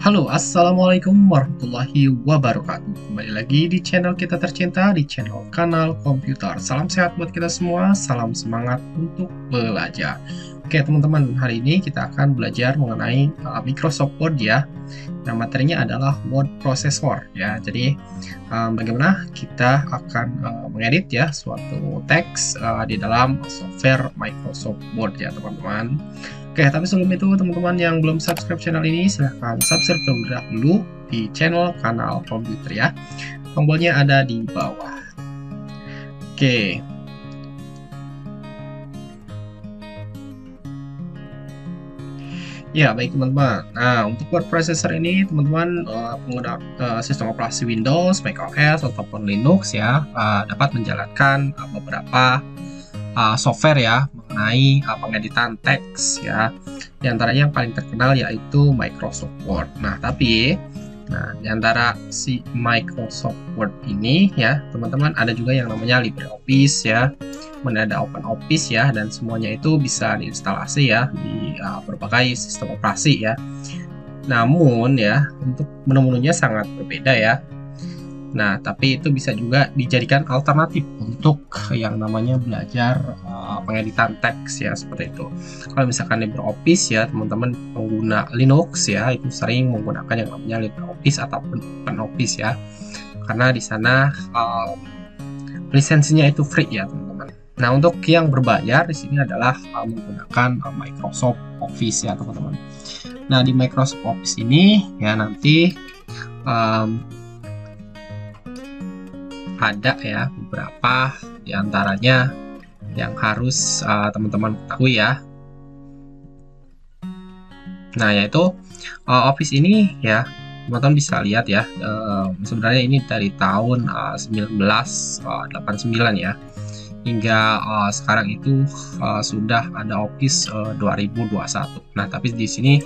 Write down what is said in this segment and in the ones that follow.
Halo, assalamualaikum warahmatullahi wabarakatuh. Kembali lagi di channel kita tercinta, di channel Kanal Komputer. Salam sehat buat kita semua, salam semangat untuk belajar. Oke teman-teman, hari ini kita akan belajar mengenai Microsoft Word ya. Nah, materinya adalah word processor ya. Jadi bagaimana kita akan mengedit ya suatu teks di dalam software Microsoft Word ya teman-teman. Oke, tapi sebelum itu teman-teman yang belum subscribe channel ini, silahkan subscribe terlebih dahulu di channel Kanal Komputer ya. Tombolnya ada di bawah. Oke. Ya, baik teman-teman. Nah, untuk word processor ini teman-teman pengguna sistem operasi Windows, macOS ataupun Linux ya dapat menjalankan beberapa software ya mengenai pengeditan teks ya. Di antaranya yang paling terkenal yaitu Microsoft Word. Nah, di antara si Microsoft Word ini ya, teman-teman ada juga yang namanya LibreOffice ya. Kemudian ada OpenOffice ya, dan semuanya itu bisa diinstalasi ya di berbagai sistem operasi ya. Namun ya, untuk menu-menunya sangat berbeda ya. Nah, tapi itu bisa juga dijadikan alternatif untuk yang namanya belajar pengeditan teks ya, seperti itu. Kalau misalkan LibreOffice ya, teman-teman pengguna Linux ya, itu sering menggunakan yang namanya LibreOffice ataupun OpenOffice ya. Karena di sana lisensinya itu free ya, teman-teman. Nah, untuk yang berbayar di sini adalah menggunakan Microsoft Office ya, teman-teman. Nah, di Microsoft Office ini ya nanti ada ya beberapa diantaranya yang harus teman-teman ketahui ya. Nah, yaitu Office ini ya teman-teman bisa lihat ya, sebenarnya ini dari tahun 1989 ya hingga sekarang itu sudah ada Office 2021. Nah, tapi di sini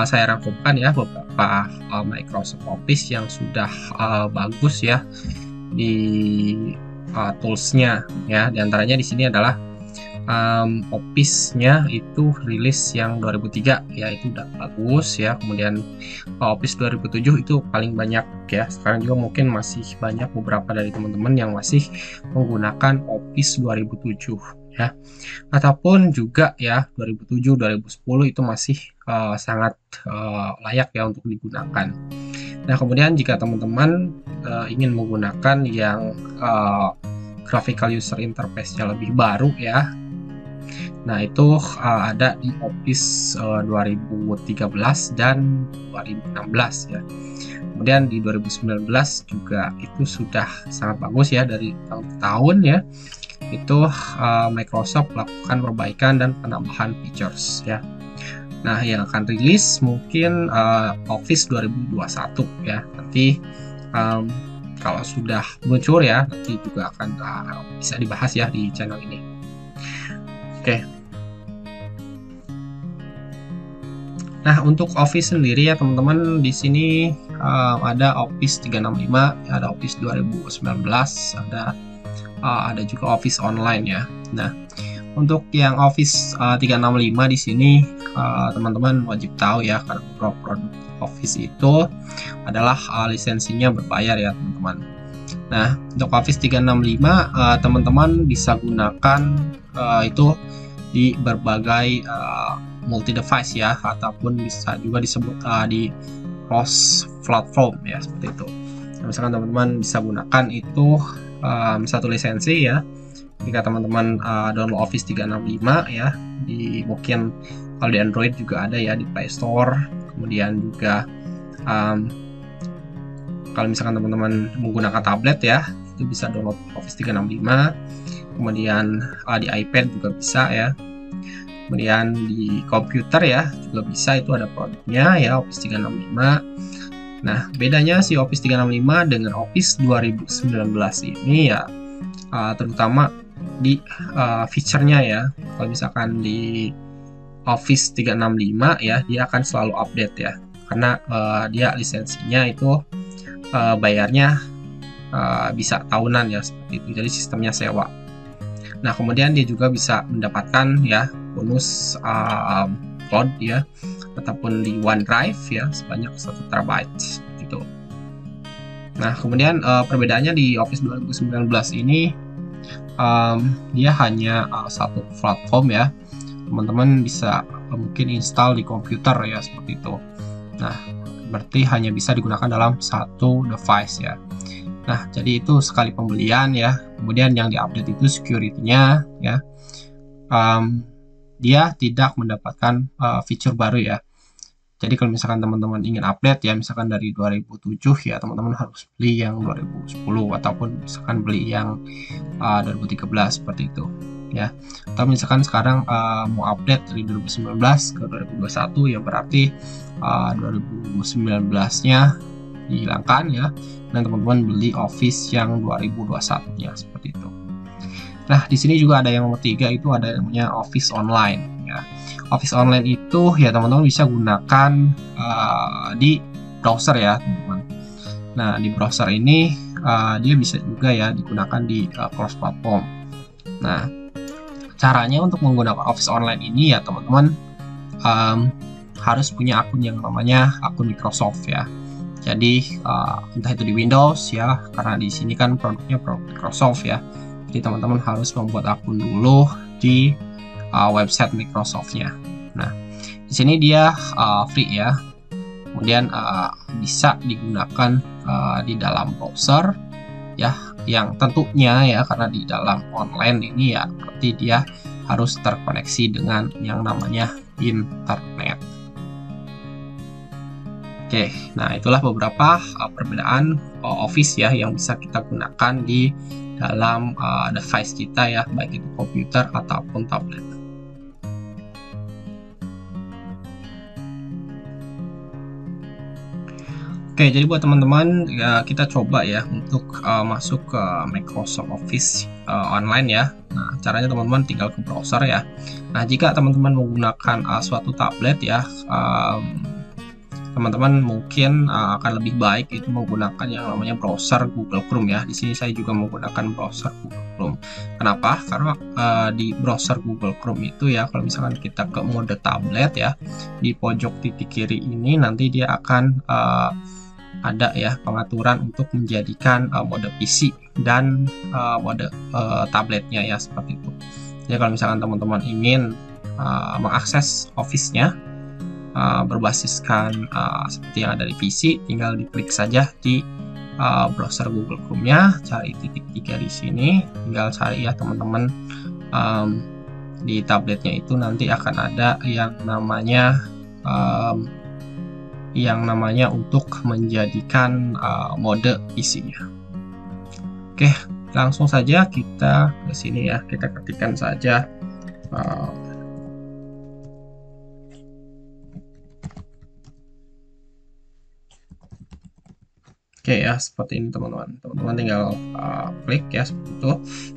saya rangkumkan ya beberapa Microsoft Office yang sudah bagus ya di toolsnya ya. Diantaranya di sini adalah Office-nya itu rilis yang 2003 ya, itu udah bagus ya. Kemudian Office 2007 itu paling banyak ya. Sekarang juga mungkin masih banyak beberapa dari teman-teman yang masih menggunakan Office 2007 ya. Ataupun juga ya 2007 2010 itu masih sangat layak ya untuk digunakan. Nah, kemudian jika teman-teman ingin menggunakan yang graphical user interface-nya lebih baru ya, nah itu ada di Office 2013 dan 2016 ya. Kemudian di 2019 juga itu sudah sangat bagus ya, dari tahun ke tahun ya. Itu Microsoft melakukan perbaikan dan penambahan features ya. Nah, yang akan rilis mungkin Office 2021 ya. Nanti kalau sudah muncul ya, nanti juga akan bisa dibahas ya di channel ini. Oke. Nah, untuk Office sendiri ya teman-teman, di sini ada Office 365, ada Office 2019, ada juga Office Online ya. Nah, untuk yang Office 365 di sini teman-teman wajib tahu ya, karena beberapa produk Office itu adalah lisensinya berbayar ya, teman-teman. Nah, untuk Office 365 teman-teman bisa gunakan itu di berbagai multi device ya, ataupun bisa juga disebut di cross platform ya, seperti itu. Nah, misalkan teman-teman bisa gunakan itu satu lisensi ya. Jika teman-teman download Office 365 ya, mungkin kalau di Android juga ada ya di Play Store. Kemudian juga kalau misalkan teman-teman menggunakan tablet ya, itu bisa download Office 365. Kemudian di iPad juga bisa ya. Kemudian di komputer ya juga bisa, itu ada produknya ya Office 365. Nah, bedanya si Office 365 dengan Office 2019 ini ya terutama di feature-nya ya. Kalau misalkan di Office 365 ya, dia akan selalu update ya, karena dia lisensinya itu bayarnya bisa tahunan ya, seperti itu. Jadi sistemnya sewa. Nah, kemudian dia juga bisa mendapatkan ya bonus cloud ya, ataupun di OneDrive ya, sebanyak 1 TB gitu. Nah, kemudian perbedaannya di Office 2019 ini dia hanya satu platform ya. Teman-teman bisa mungkin install di komputer ya, seperti itu. Nah, berarti hanya bisa digunakan dalam satu device ya. Nah, jadi itu sekali pembelian ya. Kemudian yang diupdate itu security-nya ya. Dia tidak mendapatkan fitur baru ya. Jadi kalau misalkan teman-teman ingin update ya, misalkan dari 2007 ya, teman-teman harus beli yang 2010 ataupun misalkan beli yang 2013 seperti itu ya. Atau misalkan sekarang mau update dari 2019 ke 2021 ya, berarti 2019-nya dihilangkan ya, dan teman-teman beli Office yang 2021-nya seperti itu. Nah, di sini juga ada yang nomor 3, itu ada yang namanya Office Online ya. Office Online itu ya teman-teman bisa gunakan di browser ya, teman-teman. Nah, di browser ini dia bisa juga ya digunakan di cross platform. Nah, caranya untuk menggunakan Office Online ini ya teman-teman harus punya akun yang namanya akun Microsoft ya. Jadi entah itu di Windows ya, karena di sini kan produknya produk Microsoft ya. Jadi teman-teman harus membuat akun dulu di website Microsoft-nya. Nah, di sini dia free ya. Kemudian bisa digunakan di dalam browser ya, yang tentunya ya karena di dalam online ini ya berarti dia harus terkoneksi dengan yang namanya internet. Oke, nah itulah beberapa perbedaan Office ya yang bisa kita gunakan di dalam device kita ya, baik itu komputer ataupun tablet. Oke, jadi buat teman-teman ya, kita coba ya untuk masuk ke Microsoft Office online ya. Nah, caranya teman-teman tinggal ke browser ya. Nah, jika teman-teman menggunakan suatu tablet ya, teman-teman mungkin akan lebih baik itu menggunakan yang namanya browser Google Chrome ya. Di sini saya juga menggunakan browser Google Chrome. Kenapa? Karena di browser Google Chrome itu ya, kalau misalkan kita ke mode tablet ya, di pojok titik kiri ini nanti dia akan ada ya pengaturan untuk menjadikan mode PC dan mode tabletnya ya, seperti itu. Jadi kalau misalkan teman-teman ingin mengakses Office-nya berbasiskan seperti yang ada di PC, tinggal diklik saja di browser Google Chrome-nya, cari titik 3 di sini, tinggal cari ya teman-teman. Di tabletnya itu nanti akan ada yang namanya untuk menjadikan mode PC-nya. Oke, langsung saja kita ke sini ya, kita ketikkan saja Oke ya, seperti ini teman-teman. Teman-teman tinggal klik ya, seperti itu.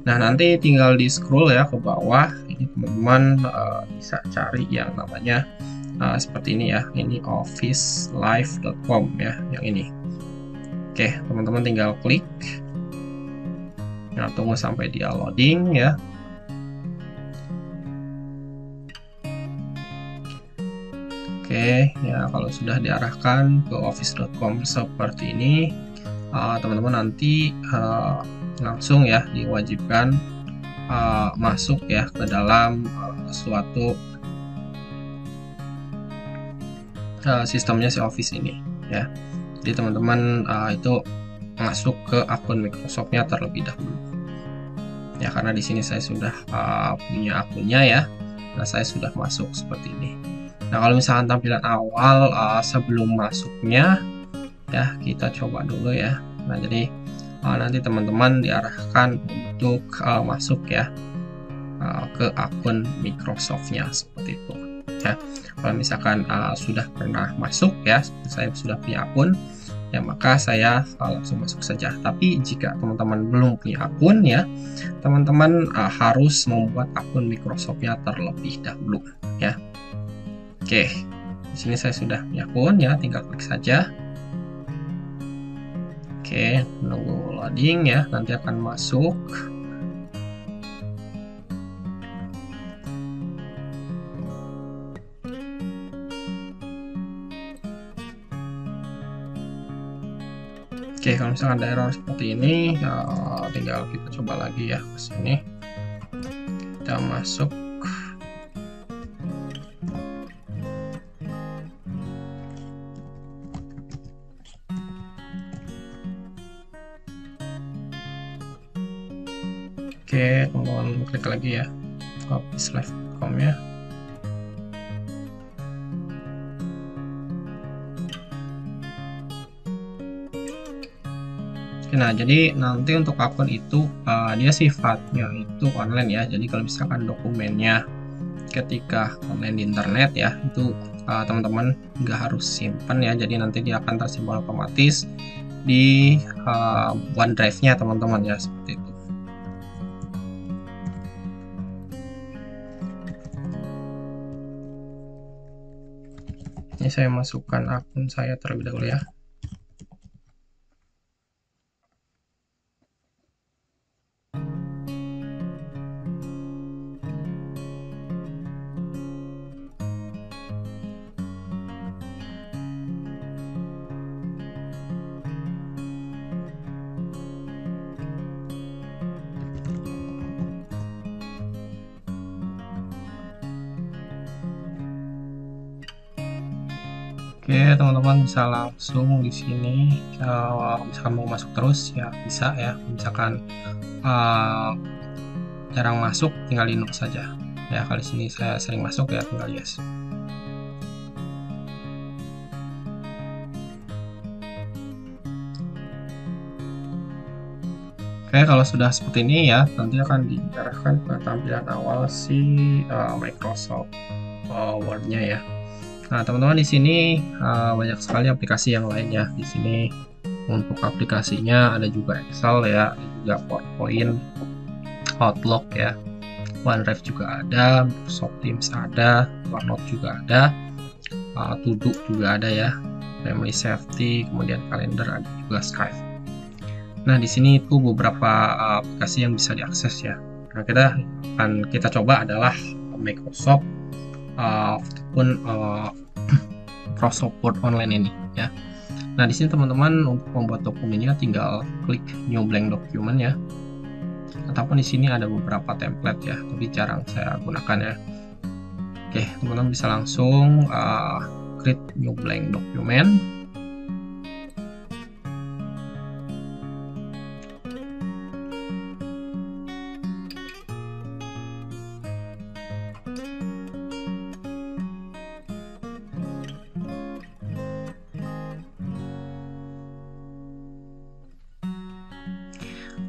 Nah, nanti tinggal di scroll ya ke bawah. Ini teman-teman bisa cari yang namanya seperti ini ya. Ini officelive.com ya, yang ini. Oke, teman-teman tinggal klik. Nah, tunggu sampai dia loading ya. Oke, ya kalau sudah diarahkan ke office.com seperti ini, teman-teman nanti langsung ya diwajibkan masuk ya ke dalam suatu sistemnya si Office ini ya. Jadi teman-teman itu masuk ke akun Microsoft-nya terlebih dahulu. Ya, karena di sini saya sudah punya akunnya ya. Nah, saya sudah masuk seperti ini. Nah, kalau misalkan tampilan awal sebelum masuknya ya, kita coba dulu ya. Nah, jadi nanti teman-teman diarahkan untuk masuk ya ke akun Microsoft-nya seperti itu ya. Kalau misalkan sudah pernah masuk ya, saya sudah punya akun ya, maka saya langsung masuk saja. Tapi jika teman-teman belum punya akun ya, teman-teman harus membuat akun Microsoft-nya terlebih dahulu ya. Oke, di sini saya sudah punya akun ya, tinggal klik saja. Oke, menunggu loading ya, nanti akan masuk. Oke, kalau misalkan ada error seperti ini, tinggal kita coba lagi ya ke sini. Kita masuk. Oke, teman-teman klik lagi ya, officelive.com ya. Nah, jadi nanti untuk akun itu dia sifatnya itu online ya. Jadi kalau misalkan dokumennya ketika online di internet ya, itu teman-teman nggak harus simpan ya. Jadi nanti dia akan tersimpan otomatis di OneDrive-nya teman-teman ya, seperti itu. Ini saya masukkan akun saya terlebih dahulu ya. Oke, teman-teman bisa langsung di sini, misalkan mau masuk terus ya bisa ya. Misalkan jarang masuk, tinggal di no saja ya. Kali sini saya sering masuk ya, tinggal yes. Oke, kalau sudah seperti ini ya, nanti akan diarahkan ke tampilan awal si Microsoft Word-nya ya. Nah, teman-teman di sini banyak sekali aplikasi yang lain ya. Di sini untuk aplikasinya ada juga Excel ya, ada juga PowerPoint, Outlook ya, OneDrive juga ada, Microsoft Teams ada, OneNote juga ada, To-Do juga ada ya, Family Safety, kemudian kalender, ada juga Skype. Nah, di sini itu beberapa aplikasi yang bisa diakses ya. Nah, kita coba adalah Microsoft ataupun Microsoft Word Online ini ya. Nah, di sini teman-teman untuk membuat dokumennya tinggal klik New Blank Document ya. Ataupun di sini ada beberapa template ya, tapi jarang saya gunakan ya. Oke, teman-teman bisa langsung create New Blank Document.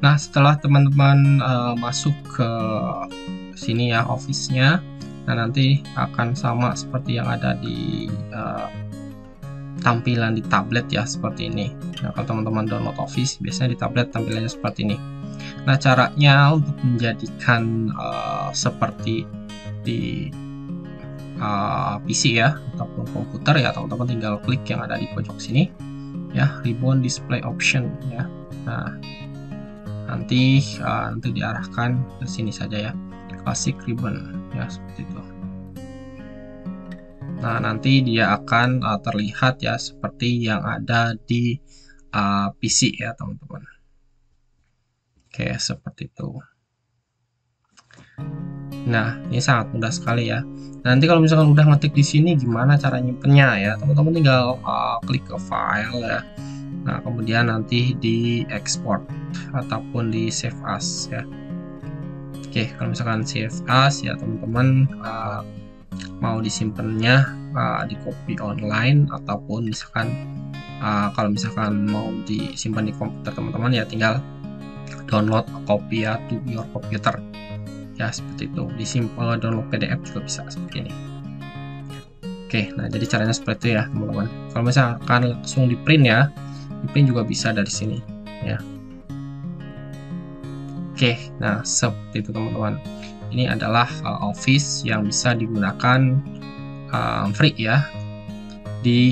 Nah, setelah teman-teman masuk ke sini ya, Office-nya, nah nanti akan sama seperti yang ada di tampilan di tablet ya, seperti ini. Nah, kalau teman-teman download Office, biasanya di tablet tampilannya seperti ini. Nah, caranya untuk menjadikan seperti di PC ya, ataupun komputer ya, teman-teman tinggal klik yang ada di pojok sini ya, Ribbon Display Option ya. Nah, nanti diarahkan ke sini saja ya, Classic Ribbon ya, seperti itu. Nah, nanti dia akan terlihat ya seperti yang ada di PC ya, teman-teman. Oke, seperti itu. Nah, ini sangat mudah sekali ya. Nanti kalau misalkan udah ngetik di sini, gimana cara nyimpennya ya, teman-teman tinggal klik ke file ya. Nah, kemudian nanti di export ataupun di save as ya. Oke, kalau misalkan save as ya, teman-teman mau disimpannya di copy online, ataupun misalkan kalau misalkan mau disimpan di komputer teman-teman ya, tinggal download copy ya to your computer ya, seperti itu. Disimpan download PDF juga bisa seperti ini. Oke, nah jadi caranya seperti itu ya, teman-teman. Kalau misalkan langsung di print ya, di print juga bisa dari sini ya. Oke, nah seperti itu teman-teman. Ini adalah Office yang bisa digunakan free ya di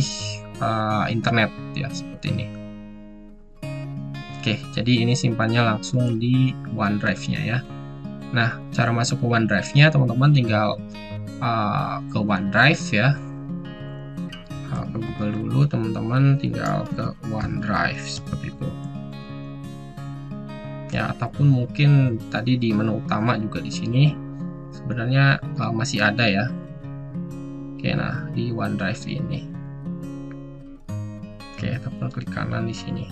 internet ya, seperti ini. Oke, jadi ini simpannya langsung di OneDrive-nya ya. Nah, cara masuk ke OneDrive-nya teman-teman tinggal ke OneDrive ya. ke Google dulu, teman-teman tinggal ke OneDrive seperti itu ya, ataupun mungkin tadi di menu utama juga di sini sebenarnya masih ada ya. Oke, nah di OneDrive ini, oke, teman klik kanan di sini.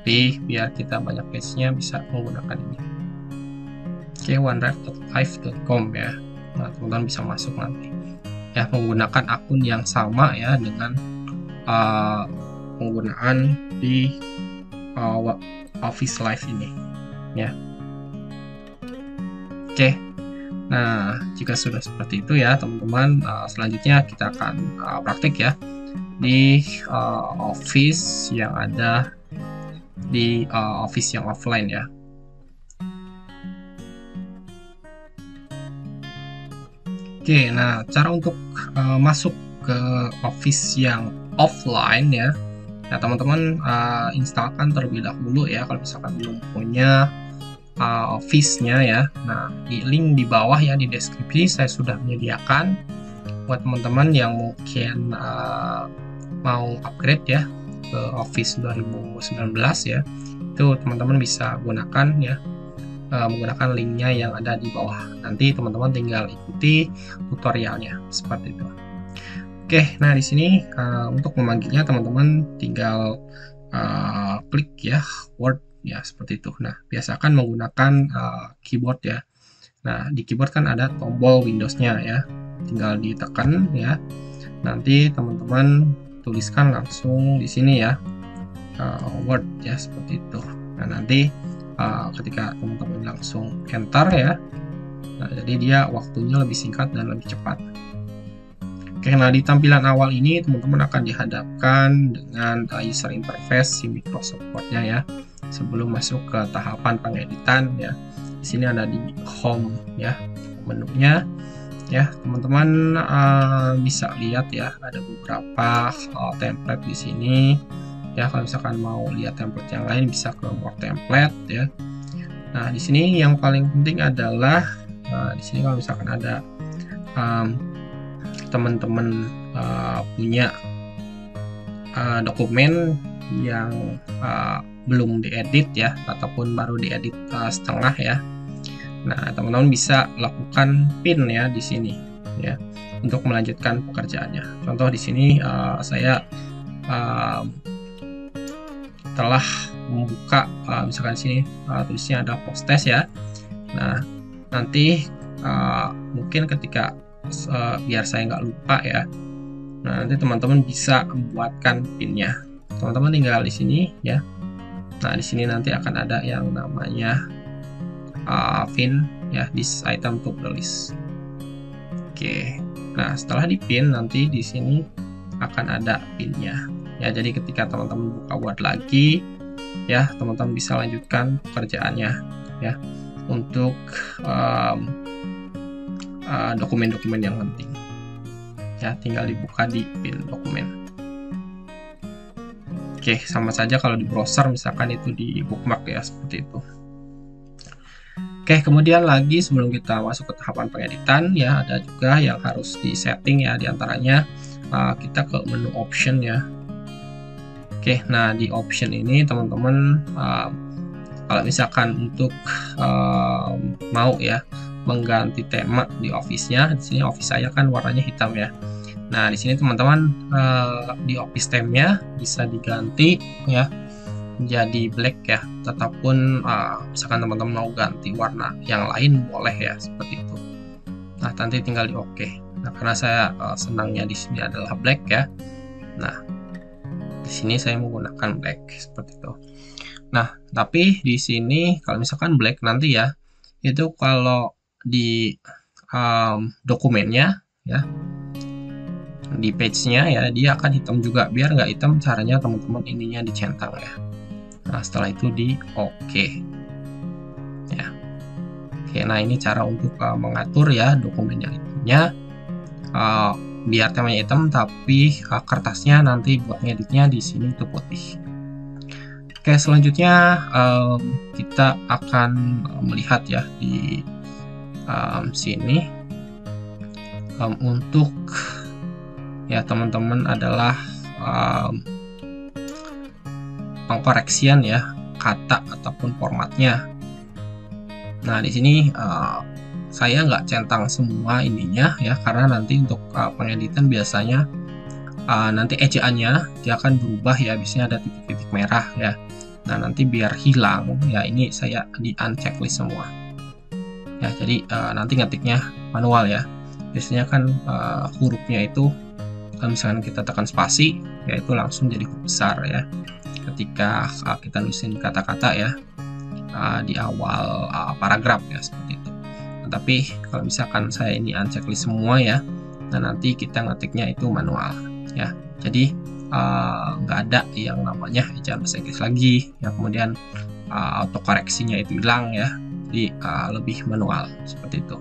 Tapi biar kita banyak page-nya bisa menggunakan ini. Oke, onedrive.live.com ya. Nah, teman-teman bisa masuk nanti ya, menggunakan akun yang sama ya dengan penggunaan di Office Live ini ya. Oke, nah jika sudah seperti itu ya teman-teman, selanjutnya kita akan praktik ya di Office yang ada di Office yang offline ya. Oke, nah cara untuk masuk ke Office yang offline ya, nah teman-teman instalkan terlebih dahulu ya kalau misalkan belum punya Office-nya ya. Nah di link di bawah ya di deskripsi saya sudah menyediakan buat teman-teman yang mungkin mau upgrade ya ke Office 2019 ya, itu teman-teman bisa gunakan ya, menggunakan linknya yang ada di bawah. Nanti teman-teman tinggal ikuti tutorialnya seperti itu. Oke, nah di sini untuk memanggilnya teman-teman tinggal klik ya Word ya seperti itu. Nah biasakan menggunakan keyboard ya. Nah di keyboard kan ada tombol Windows-nya ya, tinggal ditekan ya. Nanti teman-teman tuliskan langsung di sini ya Word ya seperti itu. Nah nanti ketika teman-teman langsung enter ya, nah jadi dia waktunya lebih singkat dan lebih cepat. Oke, nah di tampilan awal ini teman-teman akan dihadapkan dengan user interface si Microsoft Word-nya ya, sebelum masuk ke tahapan pengeditan ya. Di sini ada di home ya, menunya ya, teman-teman bisa lihat ya ada beberapa template di sini ya. Kalau misalkan mau lihat template yang lain bisa ke more template ya. Nah di sini yang paling penting adalah di sini kalau misalkan ada teman-teman punya dokumen yang belum diedit ya, ataupun baru diedit setengah ya. Nah teman-teman bisa lakukan pin ya di sini ya untuk melanjutkan pekerjaannya. Contoh di sini saya telah membuka misalkan sini tulisnya ada post test ya. Nah nanti mungkin ketika biar saya nggak lupa ya, nah nanti teman-teman bisa membuatkan pinnya. Teman-teman tinggal di sini ya. Nah di sini nanti akan ada yang namanya pin ya, this item to the list. Oke, nah setelah dipin nanti di sini akan ada pinnya ya. Jadi ketika teman-teman buka Word lagi ya, teman-teman bisa lanjutkan pekerjaannya ya untuk dokumen-dokumen yang penting ya, tinggal dibuka di pin dokumen. Oke, sama saja kalau di browser misalkan itu di bookmark ya seperti itu. Oke, kemudian lagi sebelum kita masuk ke tahapan pengeditan ya, ada juga yang harus di setting ya, diantaranya kita ke menu option ya. Oke, nah di option ini teman-teman kalau misalkan untuk mau ya mengganti tema di Office-nya, di sini Office saya kan warnanya hitam ya. Nah di sini teman-teman di Office theme-nya bisa diganti ya menjadi black ya, ataupun misalkan teman-teman mau ganti warna yang lain boleh ya seperti itu. Nah nanti tinggal di OK. Nah karena saya senangnya di sini adalah black ya. Nah di sini saya menggunakan black seperti itu. Nah tapi di sini kalau misalkan black nanti ya, itu kalau di dokumennya ya, di page-nya ya, dia akan hitam juga. Biar nggak hitam, caranya teman-teman ininya dicentang ya. Nah setelah itu di OK ya. Oke, nah ini cara untuk mengatur ya dokumen yang itunya biar temanya hitam, tapi kertasnya nanti buat ngeditnya di sini itu putih. Oke, selanjutnya kita akan melihat ya di sini untuk ya teman-teman adalah pengkoreksian ya kata ataupun formatnya. Nah, di sini saya nggak centang semua ininya ya, karena nanti untuk pengeditan biasanya nanti ejaannya dia akan berubah ya, biasanya ada titik-titik merah ya. Nah, nanti biar hilang ya, ini saya di unchecklist semua ya, jadi nanti ngetiknya manual ya. Biasanya kan hurufnya itu kalau misalkan kita tekan spasi ya itu langsung jadi huruf besar ya ketika kita nulisin kata-kata ya di awal paragraf ya, seperti itu. Nah, tapi kalau misalkan saya ini unchecklist semua ya, nah nanti kita ngetiknya itu manual ya, jadi nggak ada yang namanya ejaan bahasa Inggris lagi ya, kemudian autokoreksinya itu hilang ya, jadi lebih manual seperti itu.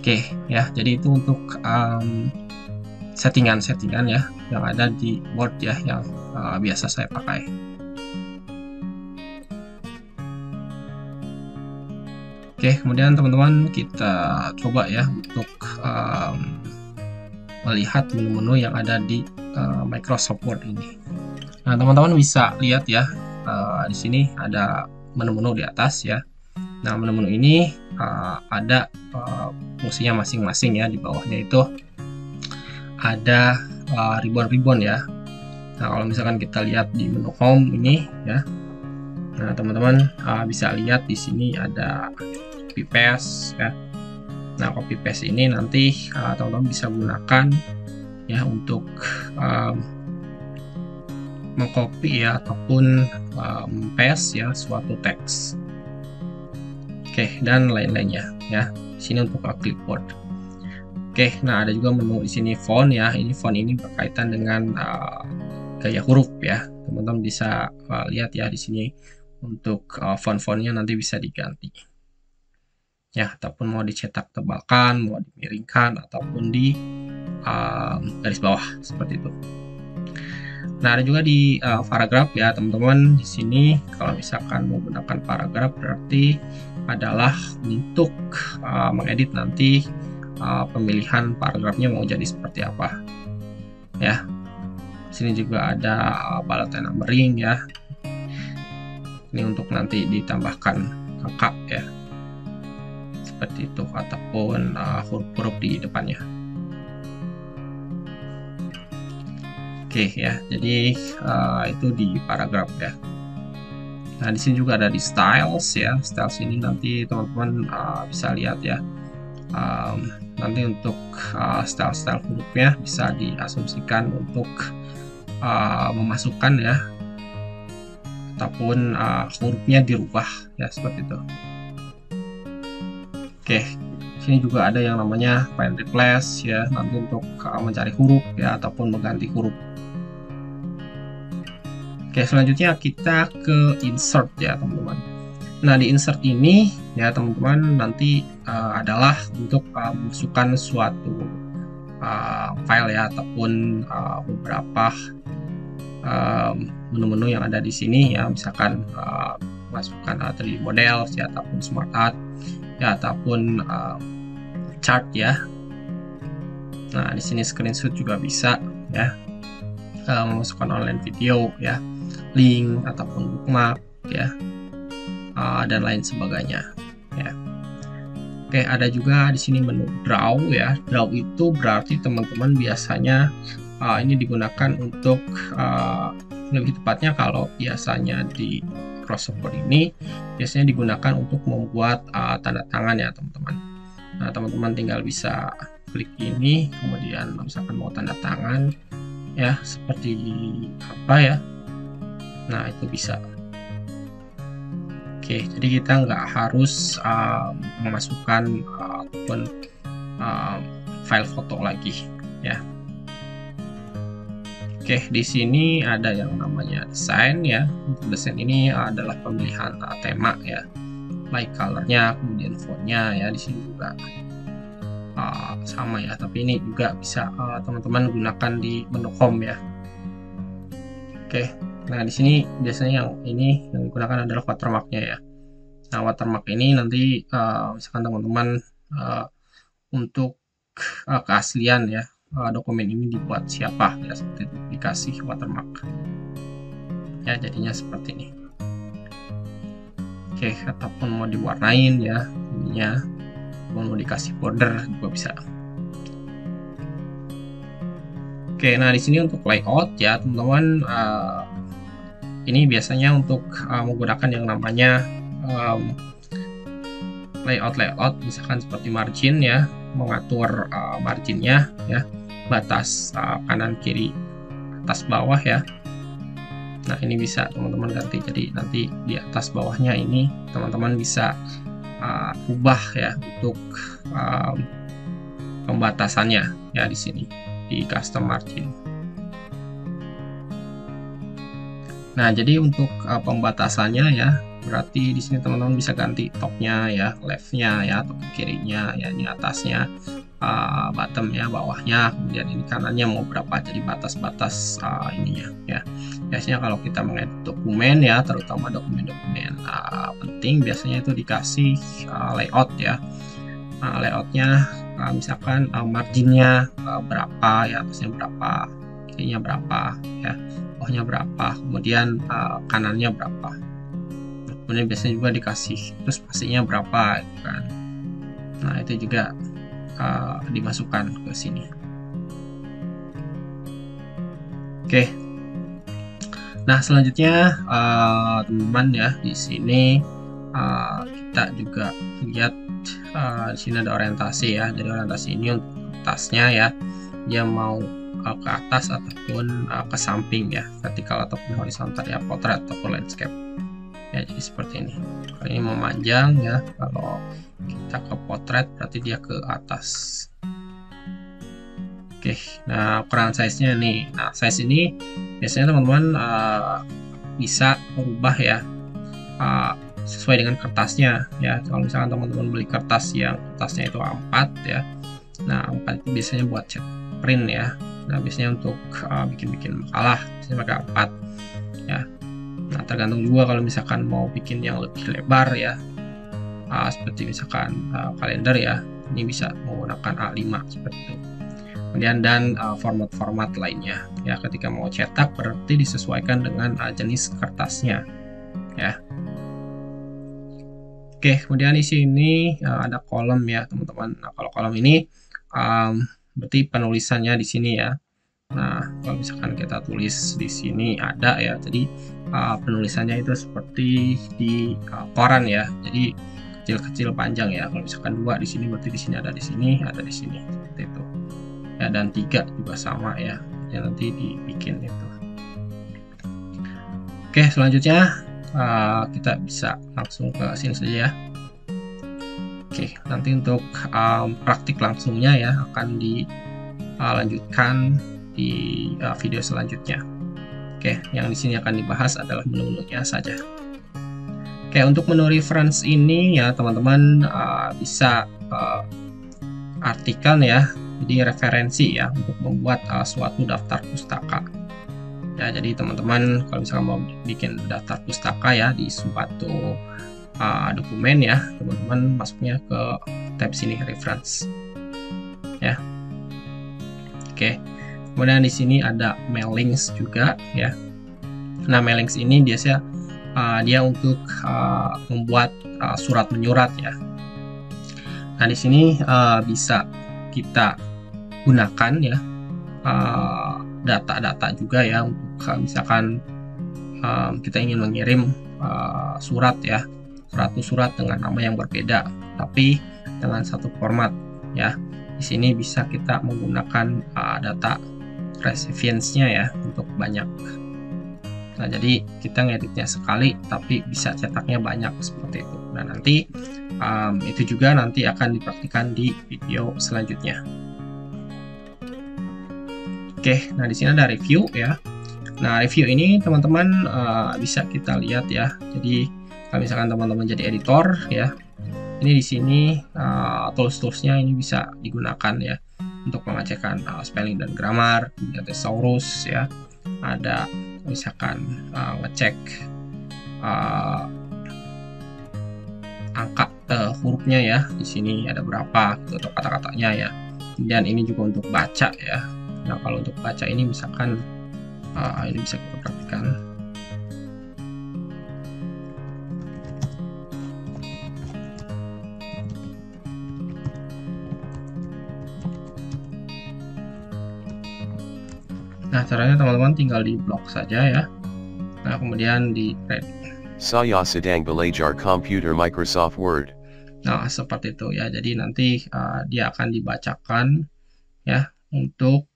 Oke ya, jadi itu untuk settingan-settingan ya yang ada di Word ya, yang biasa saya pakai. Oke, kemudian teman-teman kita coba ya untuk melihat menu-menu yang ada di Microsoft Word ini. Nah, teman-teman bisa lihat ya, di sini ada menu-menu di atas ya. Nah, menu-menu ini ada fungsinya masing-masing ya. Di bawahnya itu ada ribbon-ribbon ya. Nah, kalau misalkan kita lihat di menu Home ini ya, nah teman-teman bisa lihat di sini ada copy paste ya. Nah, copy paste ini nanti teman-teman bisa gunakan ya untuk mengcopy ya ataupun paste ya suatu teks. Oke, dan lain-lainnya ya. Di sini untuk clipboard. Oke, nah ada juga menu di sini font ya. Ini font ini berkaitan dengan gaya huruf ya. Teman-teman bisa lihat ya di sini untuk font-fontnya nanti bisa diganti. Ya, ataupun mau dicetak tebalkan, mau dimiringkan ataupun di garis bawah seperti itu. Nah, ada juga di paragraf ya, teman-teman. Di sini kalau misalkan menggunakan paragraf berarti adalah untuk mengedit nanti pemilihan paragrafnya mau jadi seperti apa. Ya. Di sini juga ada bullet numbering ya. Ini untuk nanti ditambahkan angka ya. Seperti itu, ataupun huruf-huruf di depannya. Oke ya, jadi itu di paragraf ya. Nah, di sini juga ada di styles ya. Styles ini nanti teman-teman bisa lihat ya. Nanti untuk style-style hurufnya bisa diasumsikan untuk memasukkan ya, ataupun hurufnya dirubah ya, seperti itu. Oke, sini juga ada yang namanya find replace ya, nanti untuk mencari huruf ya ataupun mengganti huruf. Oke, selanjutnya kita ke insert ya, teman-teman. Nah, di insert ini ya, teman-teman, nanti adalah untuk memasukkan suatu file ya ataupun beberapa menu-menu yang ada di sini ya, misalkan masukkan 3D model ya, ataupun smart art ya, ataupun chart ya. Nah, di sini screenshot juga bisa ya, memasukkan online video ya, link ataupun bookmark ya, dan lain sebagainya ya. Oke, ada juga di sini menu draw ya. Draw itu berarti teman-teman biasanya ini digunakan untuk lebih tepatnya kalau biasanya di Microsoft Word ini biasanya digunakan untuk membuat tanda tangan ya, teman-teman. Nah, teman-teman tinggal bisa klik ini, kemudian misalkan mau tanda tangan ya seperti apa ya. Nah, itu bisa. Oke, jadi kita nggak harus memasukkan ataupun file foto lagi ya. Oke, di sini ada yang namanya desain ya. Untuk desain ini adalah pemilihan tema ya, like colornya, kemudian fontnya ya. Di sini juga sama ya, tapi ini juga bisa teman-teman gunakan di menu home ya. Oke, nah di sini biasanya yang ini yang digunakan adalah watermarknya ya. Nah, watermark ini nanti misalkan teman-teman untuk keaslian ya, dokumen ini dibuat siapa ya, seperti itu, dikasih watermark ya, jadinya seperti ini. Oke, ataupun mau diwarnain ya ininya, mau dikasih border juga bisa. Oke, nah di sini untuk layout ya teman-teman, ini biasanya untuk menggunakan yang namanya layout misalkan seperti margin ya, mengatur marginnya ya, batas kanan kiri atas bawah ya. Nah ini bisa teman-teman ganti, jadi nanti di atas bawahnya ini teman-teman bisa ubah ya untuk pembatasannya ya di sini di custom margin. Nah jadi untuk pembatasannya ya, berarti di sini teman-teman bisa ganti topnya ya, leftnya ya, atau kirinya ya, ini atasnya, bottomnya, bawahnya, kemudian ini kanannya mau berapa, jadi batas-batas ininya ya. Biasanya kalau kita mengedit dokumen ya, terutama dokumen-dokumen penting, biasanya itu dikasih layout ya. Layoutnya misalkan marginnya berapa ya, atasnya berapa, kirinya berapa ya, bawahnya berapa, kemudian kanannya berapa, kemudian biasanya juga dikasih terus spasinya berapa gitu kan. Nah itu juga dimasukkan ke sini. Oke. Nah selanjutnya teman-teman ya, di sini kita juga lihat di sini ada orientasi ya. Jadi orientasi ini untuk tasnya ya, dia mau ke atas ataupun ke samping ya, vertikal ataupun horizontal ya, portrait ataupun landscape ya, jadi seperti ini. Kalau ini memanjang ya, kalau kita ke portrait berarti dia ke atas. Oke, nah ukuran size-nya nih. Nah size ini biasanya teman-teman bisa merubah ya sesuai dengan kertasnya ya. Kalau misalkan teman-teman beli kertas yang kertasnya itu A4 ya, nah A4 itu biasanya buat cat print ya. Nah biasanya untuk bikin-bikin makalah biasanya pakai A4 ya. Nah tergantung juga kalau misalkan mau bikin yang lebih lebar ya, seperti misalkan kalender ya, ini bisa menggunakan A5 seperti itu. Kemudian dan format-format lainnya ya, ketika mau cetak berarti disesuaikan dengan jenis kertasnya ya. Oke, kemudian di sini ada kolom ya teman-teman. Nah kalau kolom ini berarti penulisannya di sini ya. Nah kalau misalkan kita tulis di sini ada ya, jadi penulisannya itu seperti di koran ya, jadi kecil-kecil panjang ya. Kalau misalkan 2 di sini berarti di sini ada, di sini ada, di sini seperti itu ya, dan 3 juga sama ya, yang nanti dibikin itu. Oke, selanjutnya kita bisa langsung ke sini saja ya. Oke, nanti untuk praktik langsungnya ya akan dilanjutkan di video selanjutnya. Oke, yang di sini akan dibahas adalah menu-menunya saja. Oke, untuk menu reference ini ya teman-teman bisa artikel ya, jadi referensi ya untuk membuat suatu daftar pustaka. Ya, jadi teman-teman kalau misalkan mau bikin daftar pustaka ya di suatu dokumen ya, teman-teman masuknya ke tab sini reference ya. Oke, kemudian di sini ada mailings juga ya. Nah mailings ini biasanya dia untuk membuat surat menyurat ya. Nah di sini bisa kita gunakan ya data-data juga ya, untuk misalkan kita ingin mengirim surat ya, surat dengan nama yang berbeda tapi dengan satu format ya. Di sini bisa kita menggunakan data recipients-nya ya untuk banyak. Nah jadi kita ngeditnya sekali tapi bisa cetaknya banyak seperti itu. Nah nanti itu juga nanti akan dipraktikkan di video selanjutnya. Oke, nah di sini ada review ya. Nah review ini teman-teman bisa kita lihat ya. Jadi kalau misalkan teman-teman jadi editor ya, ini di sini tools-toolsnya ini bisa digunakan ya untuk pengecekan spelling dan grammar, kemudian thesaurus ya. Ada misalkan ngecek angka hurufnya ya, di sini ada berapa gitu, atau kata-katanya ya. Kemudian ini juga untuk baca ya. Nah, kalau untuk baca ini misalkan ini bisa kita praktikkan. Nah, caranya teman-teman tinggal di blok saja ya. Nah, kemudian di read. Saya sedang belajar komputer Microsoft Word. Nah, seperti itu ya. Jadi nanti dia akan dibacakan ya untuk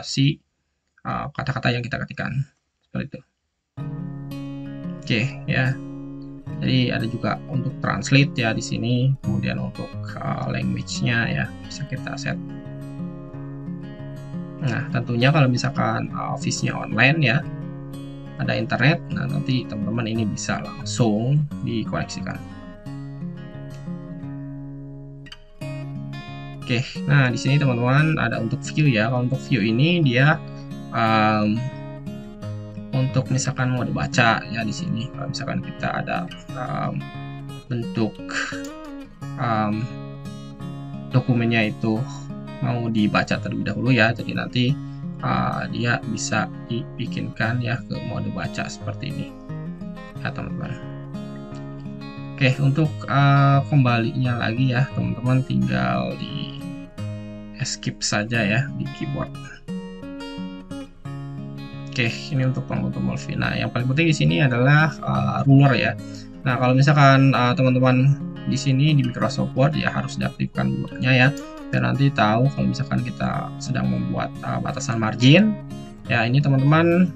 si kata-kata yang kita ketikkan. Seperti itu. Oke ya. Jadi ada juga untuk translate ya di sini. Kemudian untuk language-nya ya bisa kita set. Nah, tentunya kalau misalkan office-nya online ya, ada internet, nah nanti teman-teman ini bisa langsung dikoneksikan. Oke, nah di sini teman-teman ada untuk view ya. Kalau untuk view ini dia untuk misalkan mau dibaca ya di sini. Kalau misalkan kita ada bentuk dokumennya itu mau dibaca terlebih dahulu ya, jadi nanti dia bisa dibikinkan ya ke mode baca seperti ini ya teman-teman. Oke, untuk kembalinya lagi ya teman-teman tinggal di escape saja ya di keyboard. Oke, ini untuk pengukur Molvina. Yang paling penting di sini adalah ruler ya. Nah, kalau misalkan teman-teman di sini di Microsoft Word ya harus diaktifkan rulernya ya. Dan nanti tahu kalau misalkan kita sedang membuat batasan margin ya, ini teman-teman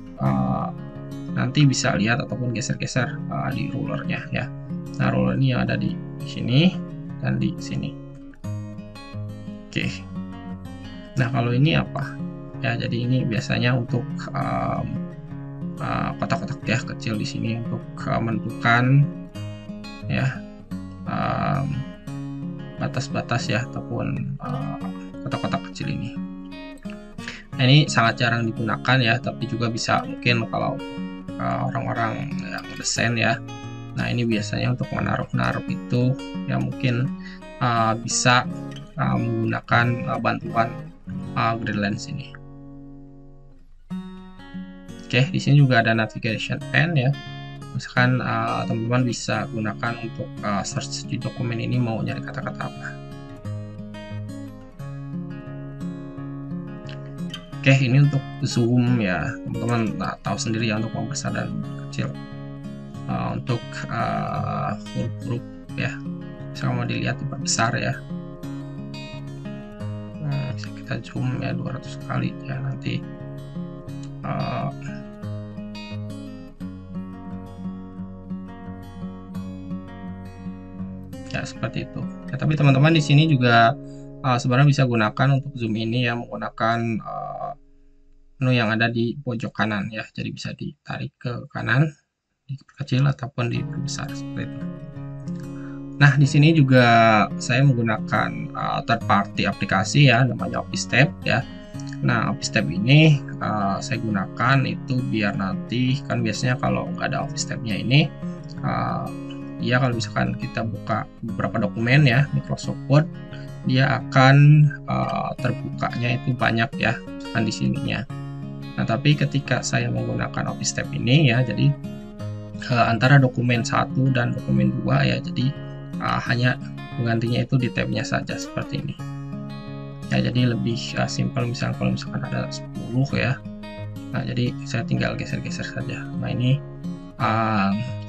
nanti bisa lihat ataupun geser-geser di rulernya ya. Nah, ruler ini yang ada di sini dan di sini. Oke. Nah, kalau ini apa ya, jadi ini biasanya untuk kotak-kotak ya kecil di sini untuk menentukan ya batas-batas ya ataupun kotak-kotak kecil ini. Nah, ini sangat jarang digunakan ya, tapi juga bisa mungkin kalau orang-orang yang desain ya. Nah, ini biasanya untuk menaruh-naruh itu ya mungkin bisa menggunakan bantuan grid lens ini. Oke, di sini juga ada navigation pen ya. Misalkan teman-teman bisa gunakan untuk search di dokumen ini mau nyari kata-kata apa. Oke, ini untuk zoom ya, teman-teman tahu sendiri ya untuk membesar dan kecil. Untuk huruf-huruf ya, bisa mau dilihat diperbesar ya. Bisa kita zoom ya 200 kali ya nanti. Ya seperti itu ya, tapi teman-teman di sini juga sebenarnya bisa gunakan untuk zoom ini ya menggunakan menu yang ada di pojok kanan ya, jadi bisa ditarik ke kanan, diperkecil ataupun diperbesar seperti itu. Nah, di sini juga saya menggunakan third party aplikasi ya, namanya Office Tab ya. Nah, Office Tab ini saya gunakan itu biar nanti kan biasanya kalau nggak ada Office Tab-nya ini ya kalau misalkan kita buka beberapa dokumen ya Microsoft Word, dia akan terbukanya itu banyak ya kan di sininya. Nah, tapi ketika saya menggunakan Office Tab ini ya, jadi antara dokumen 1 dan dokumen 2 ya, jadi hanya menggantinya itu di tabnya saja seperti ini ya, jadi lebih simpel. Misalnya kalau misalkan ada 10 ya, nah jadi saya tinggal geser-geser saja. Nah, ini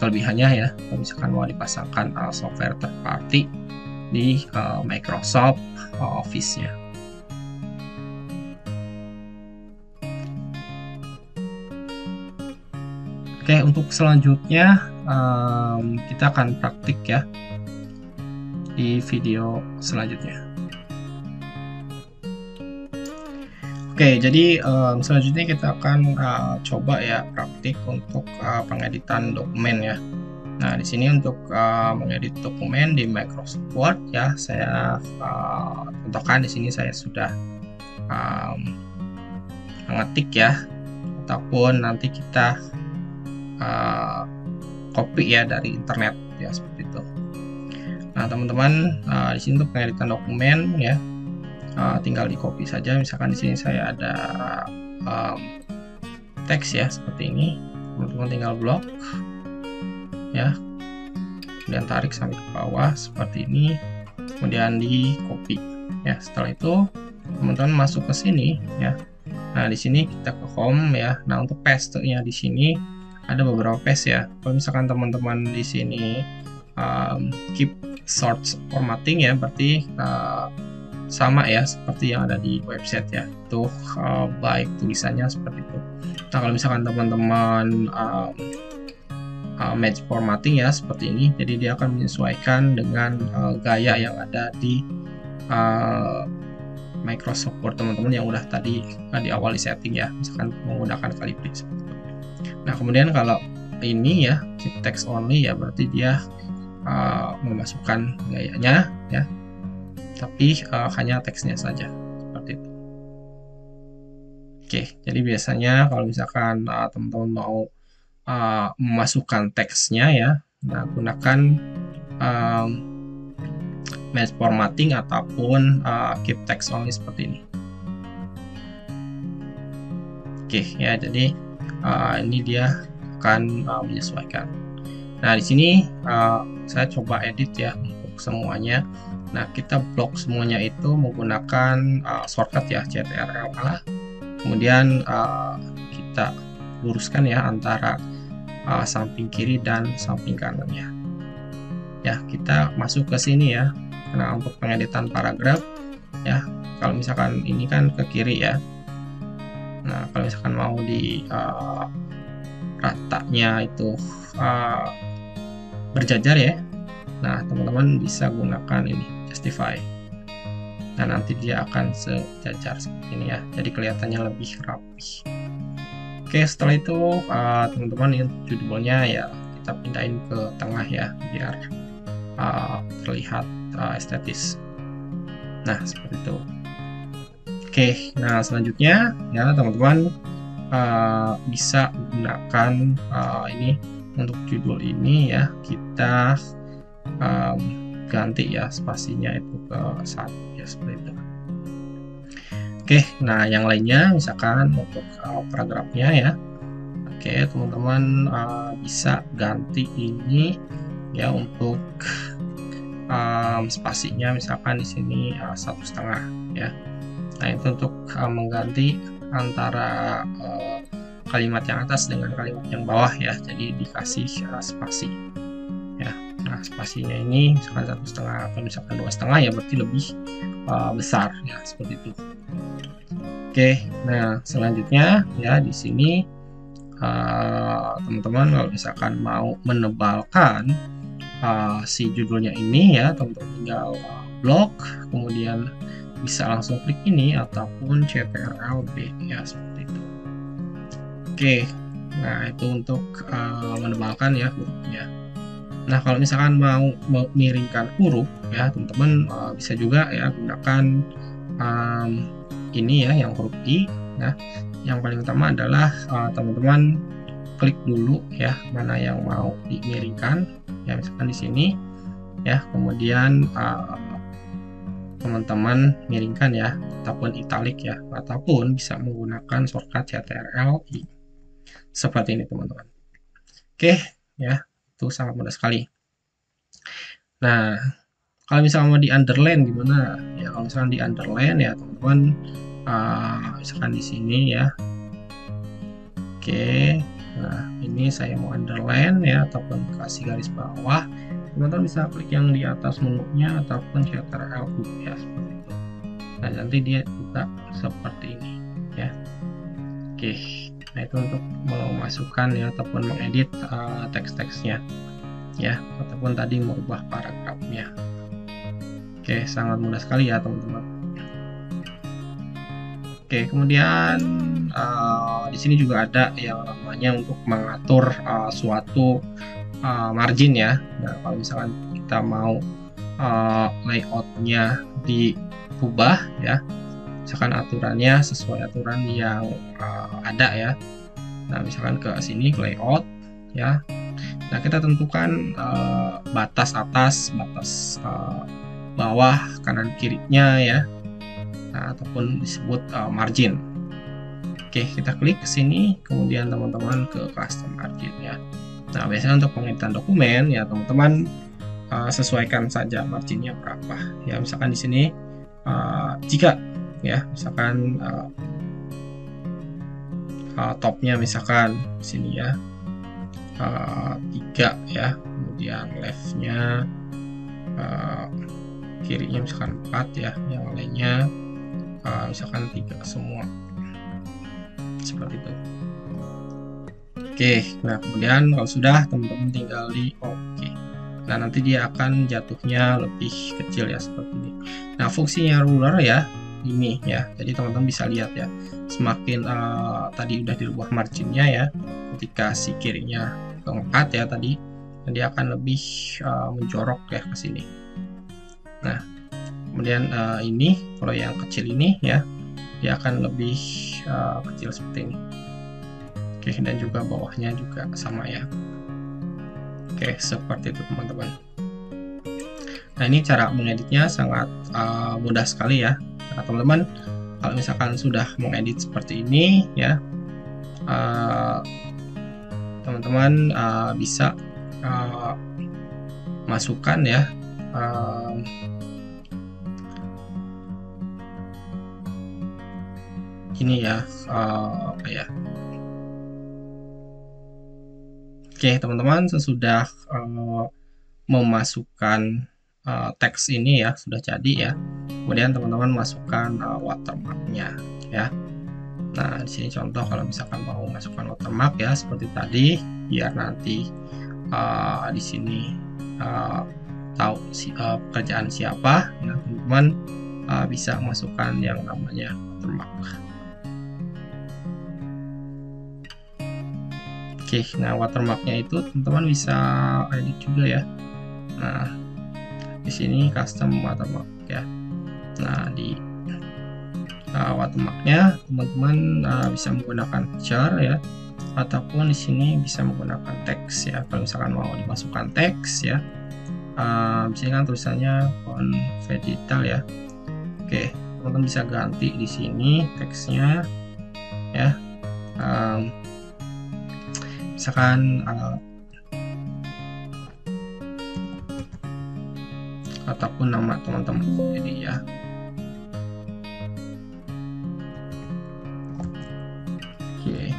kelebihannya ya kalau misalkan mau dipasangkan software third party di Microsoft Office-nya. Oke, untuk selanjutnya kita akan praktik ya di video selanjutnya. Oke, jadi selanjutnya kita akan coba ya praktik untuk pengeditan dokumen ya. Nah, di sini untuk mengedit dokumen di Microsoft Word ya, saya contohkan di sini saya sudah mengetik ya, ataupun nanti kita copy ya dari internet ya seperti itu. Nah, teman-teman di sini untuk pengeditan dokumen ya, tinggal di copy saja. Misalkan di sini saya ada teks ya seperti ini, teman-teman tinggal blok ya, kemudian tarik sampai ke bawah seperti ini, kemudian di copy ya. Setelah itu teman-teman masuk ke sini ya. Nah, di sini kita ke home ya. Nah, untuk paste-nya di sini ada beberapa paste ya. Kalau misalkan teman-teman di sini keep source formatting ya, berarti sama ya seperti yang ada di website ya. Itu baik tulisannya seperti itu. Nah, kalau misalkan teman-teman match formatting ya seperti ini, jadi dia akan menyesuaikan dengan gaya yang ada di Microsoft Word teman-teman yang udah tadi di awal di setting ya, misalkan menggunakan Calibri seperti itu. Nah, kemudian kalau ini ya keep text only ya, berarti dia memasukkan gayanya ya, tapi hanya teksnya saja seperti itu. Oke, jadi biasanya kalau misalkan teman-teman mau memasukkan teksnya ya, nah gunakan match formatting ataupun keep text only seperti ini. Oke ya, jadi ini dia akan menyesuaikan. Nah, di sini saya coba edit ya untuk semuanya. Nah, kita blok semuanya itu menggunakan shortcut ya, CTRL-A. Kemudian kita luruskan ya antara samping kiri dan samping kanannya. Ya, kita masuk ke sini ya. Nah, untuk pengeditan paragraf ya, kalau misalkan ini kan ke kiri ya. Nah, kalau misalkan mau di ratanya itu berjajar ya. Nah, teman-teman bisa gunakan ini justify. Nah, nanti dia akan sejajar seperti ini ya. Jadi kelihatannya lebih rapi. Oke, setelah itu teman-teman ini judulnya ya kita pindahin ke tengah ya biar terlihat estetis. Nah, seperti itu. Oke, nah selanjutnya ya teman-teman bisa gunakan ini untuk judul ini ya, kita ganti ya spasinya itu ke 1 ya seperti itu. Oke, nah yang lainnya misalkan untuk paragrafnya ya. Oke, teman-teman bisa ganti ini ya untuk spasinya, misalkan di sini 1,5 ya. Nah, itu untuk mengganti antara kalimat yang atas dengan kalimat yang bawah ya, jadi dikasih spasi ya. Nah, spasinya ini misalkan 1,5 atau misalkan 2,5 ya, berarti lebih besar ya seperti itu. Oke, nah selanjutnya ya di sini teman-teman kalau misalkan mau menebalkan si judulnya ini ya, teman-teman tinggal blok, kemudian bisa langsung klik ini ataupun CTRL-B ya seperti itu. Oke, nah itu untuk menebalkan ya hurufnya. Nah, kalau misalkan mau miringkan huruf ya teman-teman bisa juga ya gunakan ini ya yang huruf I. Nah, yang paling utama adalah teman-teman klik dulu ya mana yang mau dimiringkan ya, misalkan di sini ya, kemudian teman-teman miringkan ya ataupun italik ya, ataupun bisa menggunakan shortcut CTRL-I seperti ini teman-teman. Oke ya, itu sangat mudah sekali. Nah, kalau misalnya mau di underline gimana ya? Kalau misalnya di underline ya teman-teman misalkan di sini ya. Oke, nah ini saya mau underline ya ataupun kasih garis bawah. Teman-teman bisa klik yang di atas menunya ataupun CTRL ya seperti itu. Nah, nanti dia juga seperti ini ya. Oke, nah itu untuk memasukkan ya ataupun mengedit teks-teksnya ya, ataupun tadi merubah paragrafnya. Oke, sangat mudah sekali ya teman-teman. Oke, kemudian di sini juga ada yang namanya untuk mengatur suatu margin ya. Nah, kalau misalkan kita mau layoutnya diubah ya, misalkan aturannya sesuai aturan yang ada ya. Nah, misalkan ke sini ke layout ya. Nah, kita tentukan batas atas, batas bawah, kanan kirinya ya. ataupun disebut margin. Oke, kita klik ke sini, kemudian teman-teman ke custom margin ya. Nah, biasanya untuk pengeditan dokumen ya teman-teman sesuaikan saja marginnya berapa ya. Misalkan di sini jika ya misalkan topnya misalkan di sini ya 3 ya, kemudian leftnya kirinya misalkan 4 ya, yang lainnya misalkan 3 semua seperti itu. Oke, nah kemudian kalau sudah teman-teman tinggal di oke. Nah nanti dia akan jatuhnya lebih kecil ya seperti ini. Nah fungsinya ruler ya ini ya, jadi teman-teman bisa lihat ya, semakin tadi udah dirubah marginnya ya, ketika si kirinya ke 4 ya tadi, dia akan lebih menjorok ya ke sini. Nah kemudian ini kalau yang kecil ini ya, dia akan lebih kecil seperti ini. Oke, dan juga bawahnya juga sama ya. Oke, seperti itu teman-teman. Nah ini cara mengeditnya sangat mudah sekali ya. Nah teman-teman kalau misalkan sudah mengedit seperti ini ya, teman-teman bisa masukkan ya ini ya apa ya. Oke teman-teman, sesudah memasukkan teks ini ya sudah jadi ya, kemudian teman-teman masukkan watermarknya ya. Nah di sini contoh kalau misalkan mau masukkan watermark ya seperti tadi, biar nanti di sini tahu pekerjaan siapa ya, teman-teman bisa masukkan yang namanya watermark. Oke, nah watermarknya itu teman-teman bisa edit juga ya. Nah di sini custom watermark ya. Nah di watermarknya teman-teman bisa menggunakan picture ya, ataupun di sini bisa menggunakan teks ya. Kalau misalkan mau dimasukkan teks ya, di sini kan tulisannya font digital ya. Oke, teman-teman bisa ganti di sini teksnya ya. Misalkan ataupun nama teman-teman sendiri ya. Oke.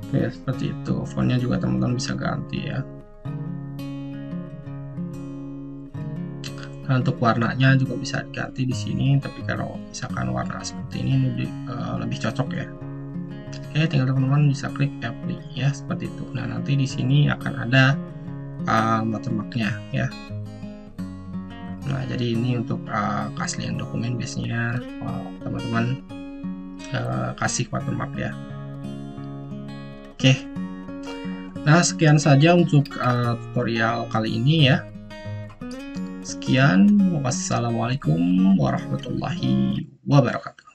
Oke, seperti itu. Fontnya juga teman-teman bisa ganti ya. Nah, untuk warnanya juga bisa diganti di sini, tapi kalau misalkan warna seperti ini lebih cocok ya. Oke, tinggal teman-teman bisa klik apply ya seperti itu. Nah nanti di sini akan ada watermarknya ya. Nah jadi ini untuk keaslian dokumen biasanya teman-teman kasih watermark ya. Oke, nah sekian saja untuk tutorial kali ini ya. Sekian, wassalamualaikum warahmatullahi wabarakatuh.